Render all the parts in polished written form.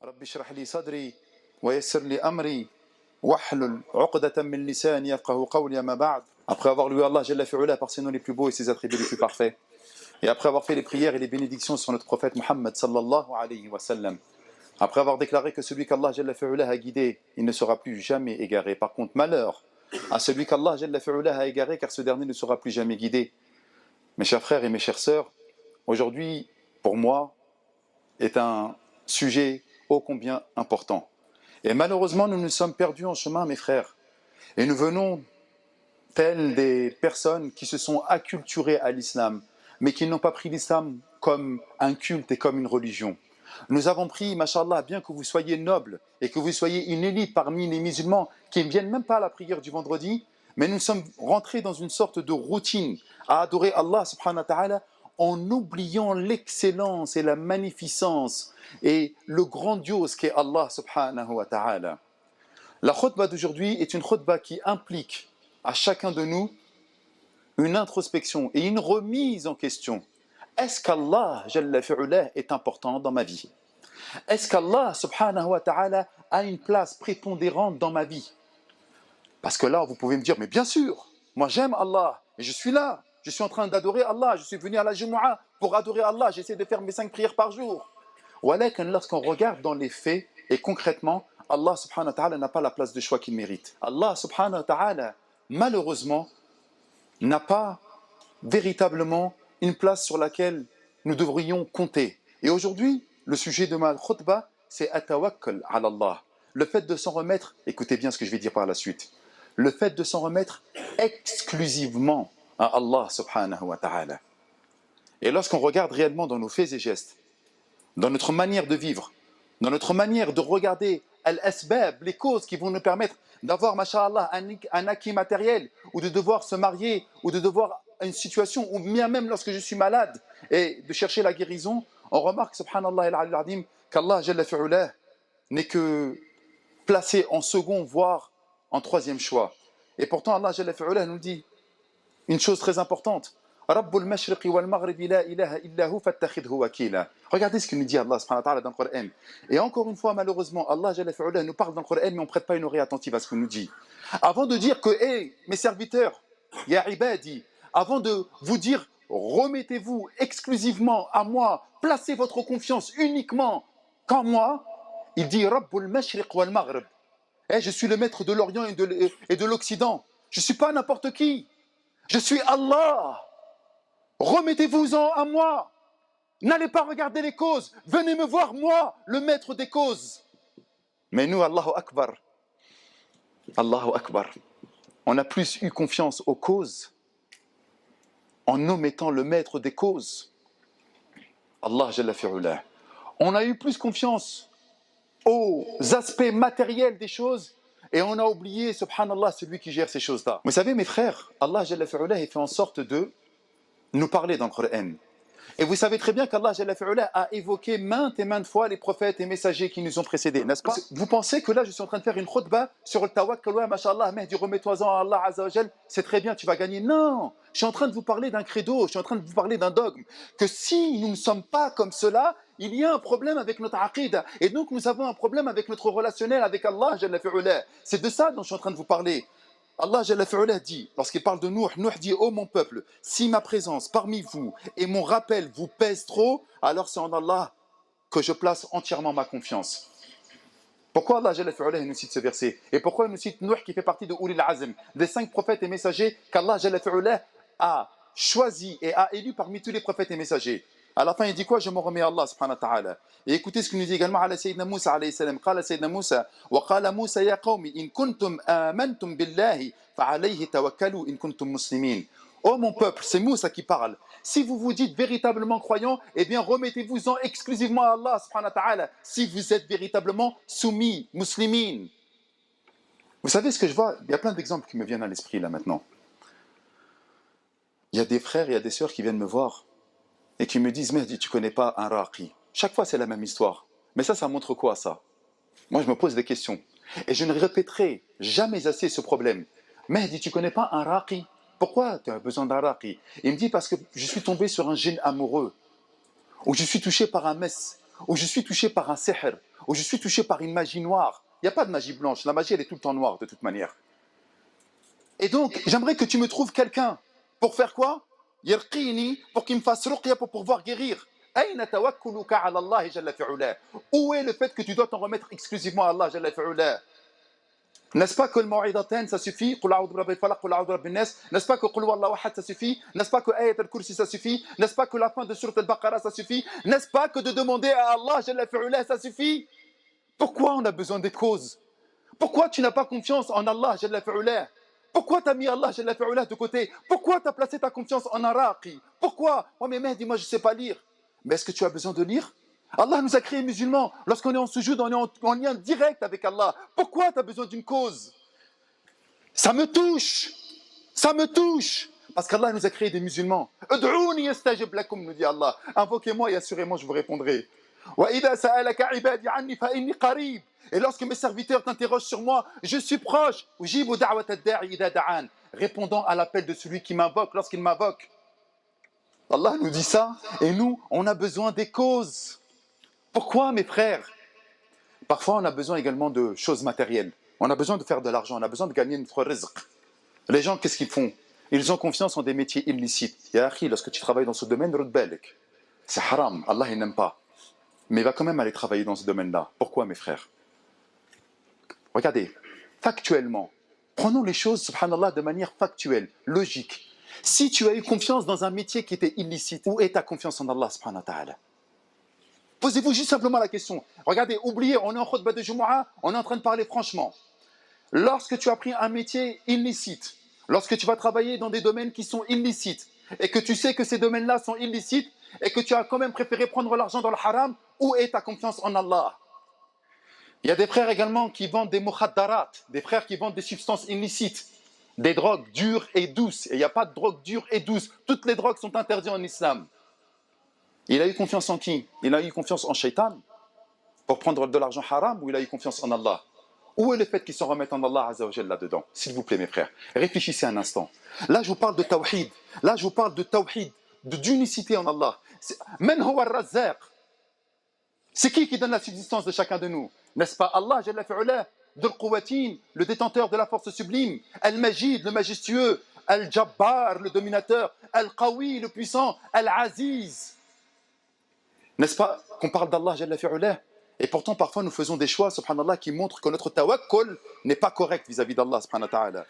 رب اشرح لي صدري ويسر لي أمري واحلل عقدة من لساني يفقهوا قولي أما بعد. Après avoir loué Allah Jalla fi'ula par ses noms les plus beaux et ses attributs les plus parfaits, et après avoir fait les prières et les bénédictions sur notre prophète Muhammad sallallahu alayhi wa sallam, après avoir déclaré que celui qu'Allah Jalla fi'ula a guidé, il ne sera plus jamais égaré. Par contre, malheur à celui qu'Allah Jalla fi'ula a égaré, car ce dernier ne sera plus jamais guidé. Mes chers frères et mes chères sœurs, aujourd'hui, pour moi, est un sujet ô combien important. Et malheureusement, nous nous sommes perdus en chemin, mes frères. Et nous venons tels des personnes qui se sont acculturées à l'islam, mais qui n'ont pas pris l'islam comme un culte et comme une religion. Nous avons pris, machallah, bien que vous soyez nobles et que vous soyez une élite parmi les musulmans qui ne viennent même pas à la prière du vendredi, mais nous sommes rentrés dans une sorte de routine à adorer Allah subhanahu wa ta'ala en oubliant l'excellence et la magnificence et le grandiose qu'est Allah subhanahu wa ta'ala. La khutbah d'aujourd'hui est une khutbah qui implique à chacun de nous une introspection et une remise en question. Est-ce qu'Allah Jalla fi'ulah est important dans ma vie? Est-ce qu'Allah subhanahu wa ta'ala a une place prépondérante dans ma vie? Parce que là, vous pouvez me dire, mais bien sûr, moi j'aime Allah, et je suis là, je suis en train d'adorer Allah, je suis venu à la Jumu'ah pour adorer Allah, j'essaie de faire mes 5 prières par jour. Walakin, lorsqu'on regarde dans les faits, et concrètement, Allah subhanahu wa ta'ala n'a pas la place de choix qu'il mérite. Allah subhanahu wa ta'ala, malheureusement, n'a pas véritablement une place sur laquelle nous devrions compter. Et aujourd'hui, le sujet de ma khutbah, c'est atawakkul ala Allah. Le fait de s'en remettre, écoutez bien ce que je vais dire par la suite, le fait de s'en remettre exclusivement à Allah subhanahu wa ta'ala. Et lorsqu'on regarde réellement dans nos faits et gestes, dans notre manière de vivre, dans notre manière de regarder al-asbab, les causes qui vont nous permettre d'avoir, masha'Allah, un acquis matériel, ou de devoir se marier, ou de devoir une situation, ou bien même lorsque je suis malade, et de chercher la guérison, on remarque, subhanallah al-adim, qu'Allah Jalla fi'ulah n'est que placé en second, voire en troisième choix. Et pourtant, Allah Jalla fi'ulah nous dit une chose très importante. Rabbul mashriqi wal maghribi la ilaha illa hu fattakhidhu wakila. Regardez ce que nous dit Allah subhanahu wa ta'ala dans le Coran. Et encore une fois, malheureusement, Allah Jalla fi'ulah nous parle dans le Coran, mais on ne prête pas une oreille attentive à ce qu'il nous dit. Avant de dire que, mes serviteurs, ya ibadi, avant de vous dire, remettez-vous exclusivement à moi, placez votre confiance uniquement qu'en moi, il dit Rabbul mashriq wal maghrib. Je suis le maître de l'Orient et de l'Occident. Je ne suis pas n'importe qui. Je suis Allah. Remettez-vous-en à moi. N'allez pas regarder les causes. Venez me voir, moi, le maître des causes. Mais nous, Allahu Akbar. Allahu Akbar. On a plus eu confiance aux causes en omettant le maître des causes. Allah Jalla fi'ulah. On a eu plus confiance aux aspects matériels des choses et on a oublié, subhanallah, celui qui gère ces choses-là. Vous savez, mes frères, Allah Jalla fi'ulah fait en sorte de nous parler dans le Coran. Et vous savez très bien qu'Allah Jalla fi'ulah a évoqué maintes et maintes fois les prophètes et messagers qui nous ont précédés, n'est-ce pas? Vous pensez que là, je suis en train de faire une khutbah sur le tawakkul, ouais, mashallah, Mehdi, remets-toi-en à Allah Azza wa Jal, c'est très bien, tu vas gagner. Non, je suis en train de vous parler d'un credo, je suis en train de vous parler d'un dogme, que si nous ne sommes pas comme cela, il y a un problème avec notre aqida, et donc nous avons un problème avec notre relationnel avec Allah Jalla fi'ulah. C'est de ça dont je suis en train de vous parler. Allah Jalla fi'ulah dit, lorsqu'il parle de Nuh, Nuh dit, ô mon peuple, si ma présence parmi vous et mon rappel vous pèse trop, alors c'est en Allah que je place entièrement ma confiance. Pourquoi Allah Jalla fi'ulah nous cite ce verset? Et pourquoi il nous cite Nuh qui fait partie de Ulil Azm, des 5 prophètes et messagers qu'Allah Jalla fi'ulah a choisi et a élu parmi tous les prophètes et messagers? À la fin, il dit quoi? Je m'en remets à Allah subhanahu wa ta'ala. Et écoutez ce qu'il nous dit également à Sayyidina Moussa alayhi salam. Qala Sayyidina Moussa, wa qala Moussa ya qawmi, in kuntum amantum billahi, fa alayhi tawakkalu in kuntum muslimin. Oh mon peuple, c'est Moussa qui parle. Si vous vous dites véritablement croyant, eh bien remettez-vous-en exclusivement à Allah subhanahu wa ta'ala. Si vous êtes véritablement soumis, muslimin. Vous savez ce que je vois? Il y a plein d'exemples qui me viennent à l'esprit là maintenant. Il y a des frères, il y a des sœurs qui viennent me voir et qui me disent, Mehdi, tu ne connais pas un raqi. Chaque fois, c'est la même histoire. Mais ça montre quoi, ça? Moi, je me pose des questions. Et je ne répéterai jamais assez ce problème. Mehdi, tu ne connais pas un raqi? Pourquoi tu as besoin d'un raqi? Il me dit, parce que je suis tombé sur un djinn amoureux, ou je suis touché par un mess, ou je suis touché par un sihr, ou je suis touché par une magie noire. Il n'y a pas de magie blanche, la magie elle est tout le temps noire de toute manière. Et donc, j'aimerais que tu me trouves quelqu'un pour faire quoi? Yarqini, pour qu'il me fasse ruqya pour pouvoir guérir. Aïna tawakkuluka ala Allah jalla fi'ula. Où est le fait que tu dois t'en remettre exclusivement à Allah jalla fi'ula? N'est-ce pas que le Maw'idatain ça suffit? Qul a'udhu bi rabbil falaq, qul a'udhu bi rabbin nas. N'est-ce pas que Qul huwallahu ahad ça suffit? N'est-ce pas que Ayat al-Kursi ça suffit? N'est-ce pas que la fin de Surat al-Baqarah ça suffit? N'est-ce pas que de demander à Allah jalla fi'ula ça suffit? Pourquoi on a besoin des causes? Pourquoi tu n'as pas confiance en Allah jalla fi'ula? Pourquoi tu as mis Allah jalla fi'ula de côté? Pourquoi tu as placé ta confiance en un raqi? Pourquoi? Oh mais Mehdi, moi je ne sais pas lire. Mais est-ce que tu as besoin de lire? Allah nous a créés musulmans. Lorsqu'on est en sujoud, on est en lien direct avec Allah. Pourquoi tu as besoin d'une cause? Ça me touche. Ça me touche. Parce qu'Allah nous a créés des musulmans. Ud'ouni yastajib lakum, nous dit Allah. Invoquez-moi et assurément je vous répondrai. Wa idha sa'alaka ibadi anni fa inni qarib. Et lorsque mes serviteurs t'interrogent sur moi, je suis proche. Ujibu da'wat ad-da'i idha da'an. Répondant à l'appel de celui qui m'invoque lorsqu'il m'invoque. Allah nous dit ça. Et nous, on a besoin des causes. Pourquoi, mes frères? Parfois, on a besoin également de choses matérielles. On a besoin de faire de l'argent, on a besoin de gagner notre rizq. Les gens, qu'est-ce qu'ils font? Ils ont confiance en des métiers illicites. Ya akhi, lorsque tu travailles dans ce domaine, c'est haram, Allah il n'aime pas. Mais il va quand même aller travailler dans ce domaine-là. Pourquoi, mes frères? Regardez, factuellement, prenons les choses, subhanallah, de manière factuelle, logique. Si tu as eu confiance dans un métier qui était illicite, où est ta confiance en Allah, subhanahu wa ta'ala? Posez-vous juste simplement la question. Regardez, oubliez, on est en khutbah de Jumu'ah, on est en train de parler franchement. Lorsque tu as pris un métier illicite, lorsque tu vas travailler dans des domaines qui sont illicites, et que tu sais que ces domaines-là sont illicites, et que tu as quand même préféré prendre l'argent dans le haram, où est ta confiance en Allah? Il y a des frères également qui vendent des mukhaddarat, des frères qui vendent des substances illicites, des drogues dures et douces. Et il n'y a pas de drogue dure et douce. Toutes les drogues sont interdites en islam. Il a eu confiance en qui? Il a eu confiance en Shaitan pour prendre de l'argent haram, ou il a eu confiance en Allah? Où est le fait qu'ils s'en remettent en Allah Azza wa Jalla là-dedans? S'il vous plaît, mes frères, réfléchissez un instant. Là, je vous parle de tawhid. Là, je vous parle de tawhid, d'unicité en Allah. Man huwa ar-Razzaq. C'est qui donne la subsistance de chacun de nous? N'est-ce pas Allah Jalla fi'ula, Dhul Quwwatin, le détenteur de la force sublime, Al-Majid, le majestueux, Al-Jabbar, le dominateur, Al-Qawi, le puissant, Al-Aziz. N'est-ce pas qu'on parle d'Allah Jalla fi'ula? Et pourtant, parfois, nous faisons des choix, subhanallah, qui montrent que notre tawakkul n'est pas correct vis-à-vis d'Allah, subhanahu wa ta'ala.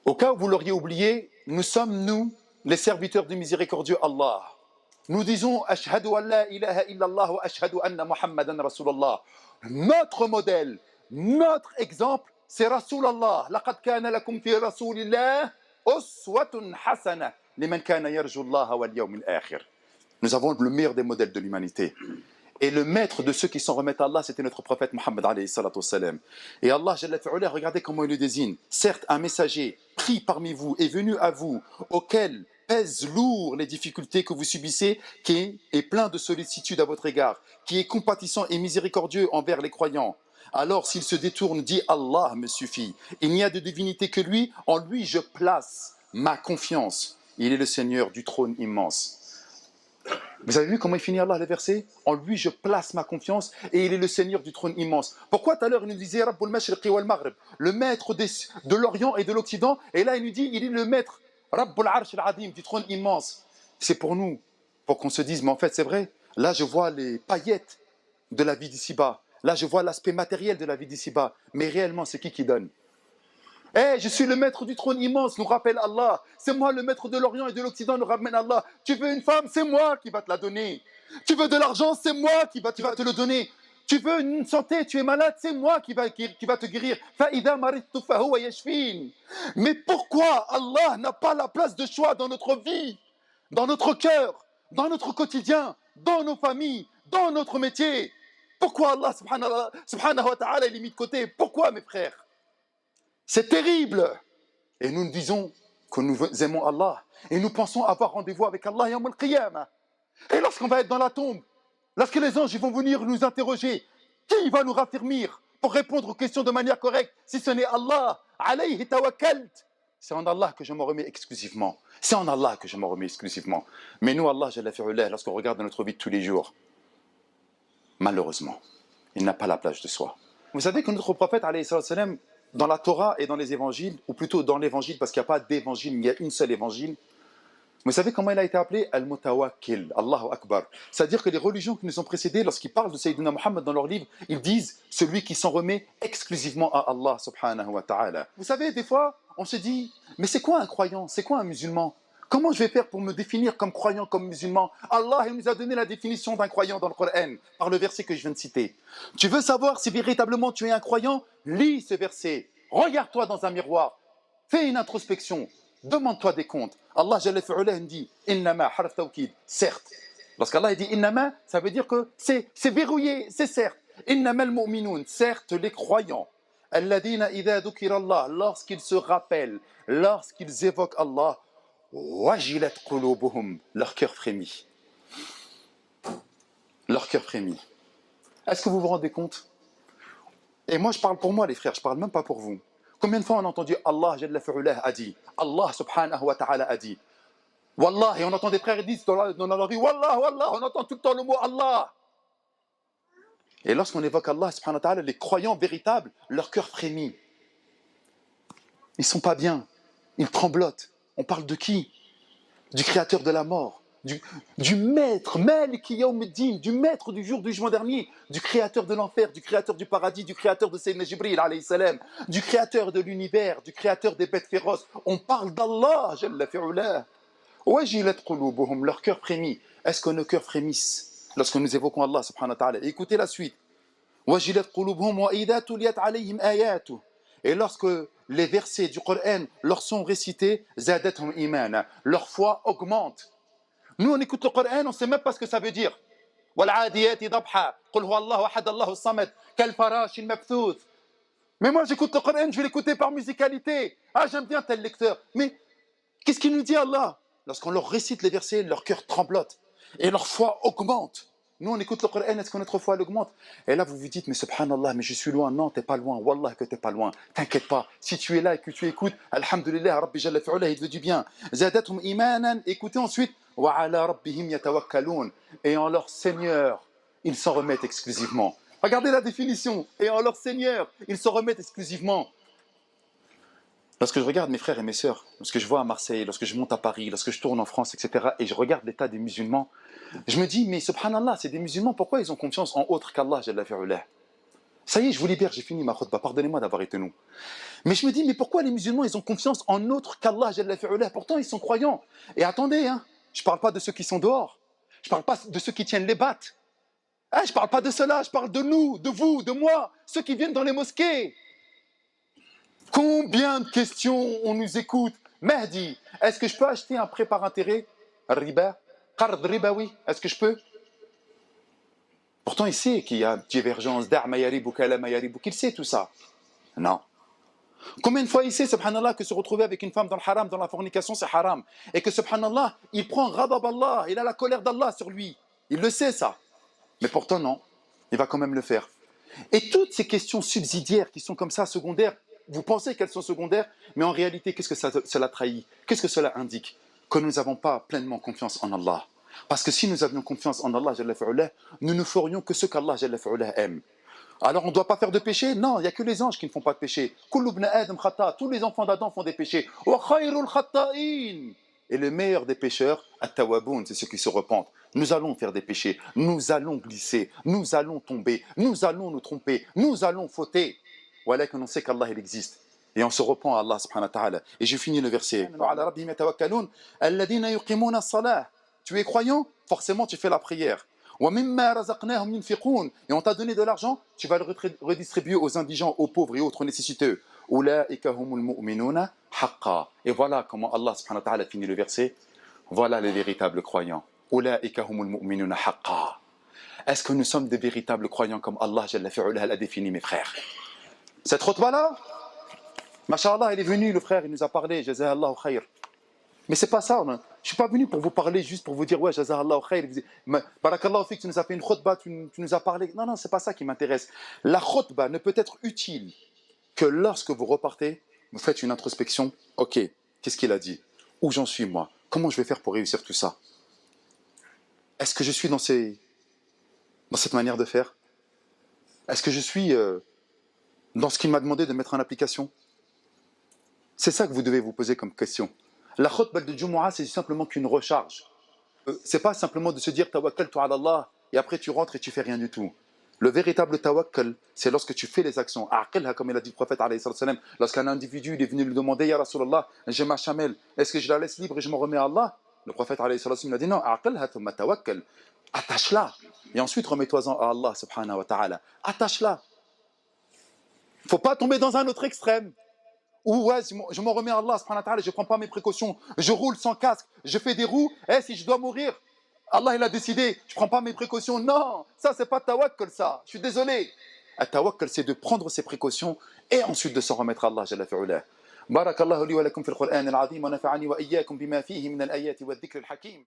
Au cas où vous l'auriez oublié, nous sommes, nous, les serviteurs du miséricordieux Allah. Nous disons « Ashhadu an la ilaha illallah wa ashhadu anna Muhammadan Rasulallah ». Notre modèle, notre exemple, c'est Rasulallah. « Laqad kana lakum fi Rasulillah uswatun hasana liman kana yarju Allah wal yawmil akhir ». Nous avons le meilleur des modèles de l'humanité. Et le maître de ceux qui s'en remettent à Allah, c'était notre prophète Mohammed alayhi salatu wassalam. Et Allah, Jalla fi'ula, regardez comment il le désigne. Certes, un messager pris parmi vous est venu à vous, auquel pèsent lourd les difficultés que vous subissez, qui est plein de sollicitude à votre égard, qui est compatissant et miséricordieux envers les croyants. Alors, s'il se détourne, dit Allah me suffit. Il n'y a de divinité que lui, en lui je place ma confiance. Il est le Seigneur du trône immense. Vous avez vu comment il finit Allah les versets? En lui je place ma confiance et il est le Seigneur du trône immense. Pourquoi tout à l'heure il nous disait Rabbul Mashriqi wal Maghrib, le maître de l'Orient et de l'Occident, et là il nous dit il est le maître Rabbul Arsh al-Adim du trône immense. C'est pour nous, pour qu'on se dise mais en fait c'est vrai, là je vois les paillettes de la vie d'ici-bas, là je vois l'aspect matériel de la vie d'ici-bas, mais réellement c'est qui donne? Eh, je suis le maître du trône immense, nous rappelle Allah. C'est moi le maître de l'Orient et de l'Occident, nous ramène Allah. Tu veux une femme, c'est moi qui va te la donner. Tu veux de l'argent, c'est moi qui va te le donner. Tu veux une santé, tu es malade, c'est moi qui va te guérir. Mais pourquoi Allah n'a pas la place de choix dans notre vie, dans notre cœur, dans notre quotidien, dans nos familles, dans notre métier? Pourquoi Allah subhanahu wa ta'ala est mis de côté? Pourquoi, mes frères? C'est terrible. Et nous disons que nous aimons Allah. Et nous pensons avoir rendez-vous avec Allah yawm al-qiyamah. Et lorsqu'on va être dans la tombe, lorsque les anges vont venir nous interroger, qui va nous raffermir pour répondre aux questions de manière correcte si ce n'est Allah? Alayhi tawakkalt. C'est en Allah que je me remets exclusivement. C'est en Allah que je me remets exclusivement. Mais nous, Allah, Jalla fi'ula, lorsqu'on regarde notre vie de tous les jours, Malheureusement, il n'a pas la place de soi. Vous savez que notre prophète, alayhi salam, dans la Torah et dans les évangiles, ou plutôt dans l'évangile, parce qu'il n'y a pas d'évangile, mais il y a une seule évangile, vous savez comment il a été appelé? Al-Mutawakkil, Allahu Akbar. C'est-à-dire que les religions qui nous ont précédés, lorsqu'ils parlent de Sayyidina Muhammad dans leurs livres, ils disent celui qui s'en remet exclusivement à Allah subhanahu wa ta'ala. Vous savez, des fois, on se dit, mais c'est quoi un croyant? C'est quoi un musulman? Comment je vais faire pour me définir comme croyant, comme musulman? Allah, il nous a donné la définition d'un croyant dans le Coran, par le verset que je viens de citer. Tu veux savoir si véritablement tu es un croyant? Lis ce verset. Regarde-toi dans un miroir. Fais une introspection. Demande-toi des comptes. Allah Jalla fi'ula dit innama harf tawkid, certes. Lorsqu'Allah dit innama, ça veut dire que c'est verrouillé, c'est certes. Innama al-mu'minun, certes les croyants. Alladina idha dhukira Allah, lorsqu'ils se rappellent, lorsqu'ils évoquent Allah, wajilat qulubuhum, leur cœur frémit. Leur cœur frémit. Est-ce que vous vous rendez compte? Et moi je parle pour moi les frères, je parle même pas pour vous. Combien de fois on a entendu Allah Jalla fi'ulah a dit, Allah subhanahu wa ta'ala a dit, Wallah, et on entend des frères qui disent dans la rue, Wallah, Wallah, on entend tout le temps le mot Allah. Et lorsqu'on évoque Allah subhanahu wa ta'ala, les croyants véritables, leur cœur frémit. Ils sont pas bien, ils tremblotent. On parle de qui? Du créateur de la mort, du maître, Malik Yawmiddin, du maître du jour du jugement dernier, du créateur de l'enfer, du créateur du paradis, du créateur de Sayyidina Jibril alayhi salam, du créateur de l'univers, du créateur des bêtes féroces. On parle d'Allah, Jalla fi'ulah. Wajilat qulubuhum, leur cœur frémit. Est-ce que nos cœurs frémissent lorsque nous évoquons Allah subhanahu wa ta'ala? Écoutez la suite. Wajilat qulubuhum wa idha tuliyat alayhim ayatuh. Et lorsque les versets du Coran leur sont récités, zadatuhum imana, leur foi augmente. Nous on écoute le Coran, on ne sait même pas ce que ça veut dire. Wal'adiyati dabha, qul huwa Allahu ahad Allahu samad, kal farash al-mabthouth. Mais moi j'écoute le Coran, je vais l'écouter par musicalité. Ah, j'aime bien tel lecteur. Mais qu'est-ce qu'il nous dit Allah? Lorsqu'on leur récite les versets, leur cœur tremblote et leur foi augmente. Nous, on écoute le Coran, est-ce que notre foi elle augmente? Et là, vous vous dites, mais subhanallah, mais je suis loin. Non, t'es pas loin. Wallah que t'es pas loin. T'inquiète pas. Si tu es là et que tu écoutes, alhamdulillah, Rabbi Jalla fi'ulah, il veut du bien. Zadatum imanan. Écoutez ensuite, wa ala rabbihim yatawakkalun. Et en leur Seigneur, ils s'en remettent exclusivement. Regardez la définition. Et en leur Seigneur, ils s'en remettent exclusivement. Lorsque je regarde mes frères et mes sœurs, lorsque je vois à Marseille, lorsque je monte à Paris, lorsque je tourne en France, etc., et je regarde l'état des musulmans, je me dis, mais subhanallah, c'est des musulmans, pourquoi ils ont confiance en autre qu'Allah, Jalla fi'ulah? Ça y est, je vous libère, j'ai fini ma khutbah, pardonnez-moi d'avoir été nous. Mais je me dis, mais pourquoi les musulmans, ils ont confiance en autre qu'Allah, Jalla fi'ulah? Pourtant, ils sont croyants. Et attendez, hein, je ne parle pas de ceux qui sont dehors, je ne parle pas de ceux qui tiennent les battes. Hein, je ne parle pas de cela, je parle de nous, de vous, de moi, ceux qui viennent dans les mosquées. Combien de questions on nous écoute? Mahdi, est-ce que je peux acheter un prêt par intérêt? Riba? Qard ribawi? Est-ce que je peux? Pourtant, il sait qu'il y a divergence d'arma yaribou, kalama yaribou, qu'il sait tout ça. Non. Combien de fois il sait, subhanallah, que se retrouver avec une femme dans le haram, dans la fornication, c'est haram. Et que, subhanallah, il prend ghadab Allah, il a la colère d'Allah sur lui. Il le sait, ça. Mais pourtant, non. Il va quand même le faire. Et toutes ces questions subsidiaires qui sont comme ça, secondaires, vous pensez qu'elles sont secondaires, mais en réalité, qu'est-ce que cela trahit? Qu'est-ce que cela indique? Que nous n'avons pas pleinement confiance en Allah. Parce que si nous avions confiance en Allah, nous ne ferions que ce qu'Allah aime. Alors on ne doit pas faire de péché? Non, il n'y a que les anges qui ne font pas de péché. Tous les enfants d'Adam font des péchés. Et le meilleur des pécheurs, at-tawaboun, c'est ceux qui se repentent. Nous allons faire des péchés, nous allons glisser, nous allons tomber, nous allons nous tromper, nous allons fauter. Voilà qu'on sait qu'Allah il existe. Et on se repent à Allah subhanahu wa ta'ala. Et je finis le verset. Tu es croyant, forcément tu fais la prière. Et on t'a donné de l'argent, tu vas le redistribuer aux indigents, aux pauvres et autres nécessiteux. Et voilà comment Allah subhanahu wa ta'ala finit le verset. Voilà les véritables croyants. Est-ce que nous sommes des véritables croyants comme Allah l'a défini, mes frères? Cette khutbah-là, Masha'Allah, il est venu, le frère, il nous a parlé, Jaza'Allahu khayr. Mais c'est pas ça, je ne suis pas venu pour vous parler juste pour vous dire, ouais, Jaza'Allahu khayr. Barakallahu fik, tu nous as fait une khutbah, tu nous as parlé. Non, non, c'est pas ça qui m'intéresse. La khutbah ne peut être utile que lorsque vous repartez, vous faites une introspection. Ok, qu'est-ce qu'il a dit? Où j'en suis moi? Comment je vais faire pour réussir tout ça? Est-ce que je suis dans ces dans cette manière de faire? Est-ce que je suis dans ce qu'il m'a demandé de mettre en application? C'est ça que vous devez vous poser comme question. La khutbah de Jumu'ah, c'est simplement qu'une recharge. C'est pas simplement de se dire tawakkaltu ala Allah et après tu rentres et tu fais rien du tout. Le véritable tawakkal, c'est lorsque tu fais les actions. Aqilha, comme il a dit le prophète alayhi salam, lorsqu'un individu il est venu lui demander Ya Rasulallah, j'ai ma chamelle, est-ce que je la laisse libre et je m'en remets à Allah? Le prophète alayhi salam il a dit non, aqilha thumma tawakkal. Attache-la et ensuite remets-toi-en à Allah subhanahu wa ta'ala. Attache-la. Faut pas tomber dans un autre extrême. Ou ouais, je m'en remets à Allah subhanahu wa ta'ala, je prends pas mes précautions, je roule sans casque, je fais des roues, et si je dois mourir, Allah il a décidé, je prends pas mes précautions. Non, ça c'est pas tawakkul ça, je suis désolé. Tawakkul c'est de prendre ses précautions et ensuite de s'en remettre à Allah jalla fi'ulah. بارك الله لي ولكم في القرآن العظيم ونفعني وإياكم بما فيه من الآيات والذكر الحكيم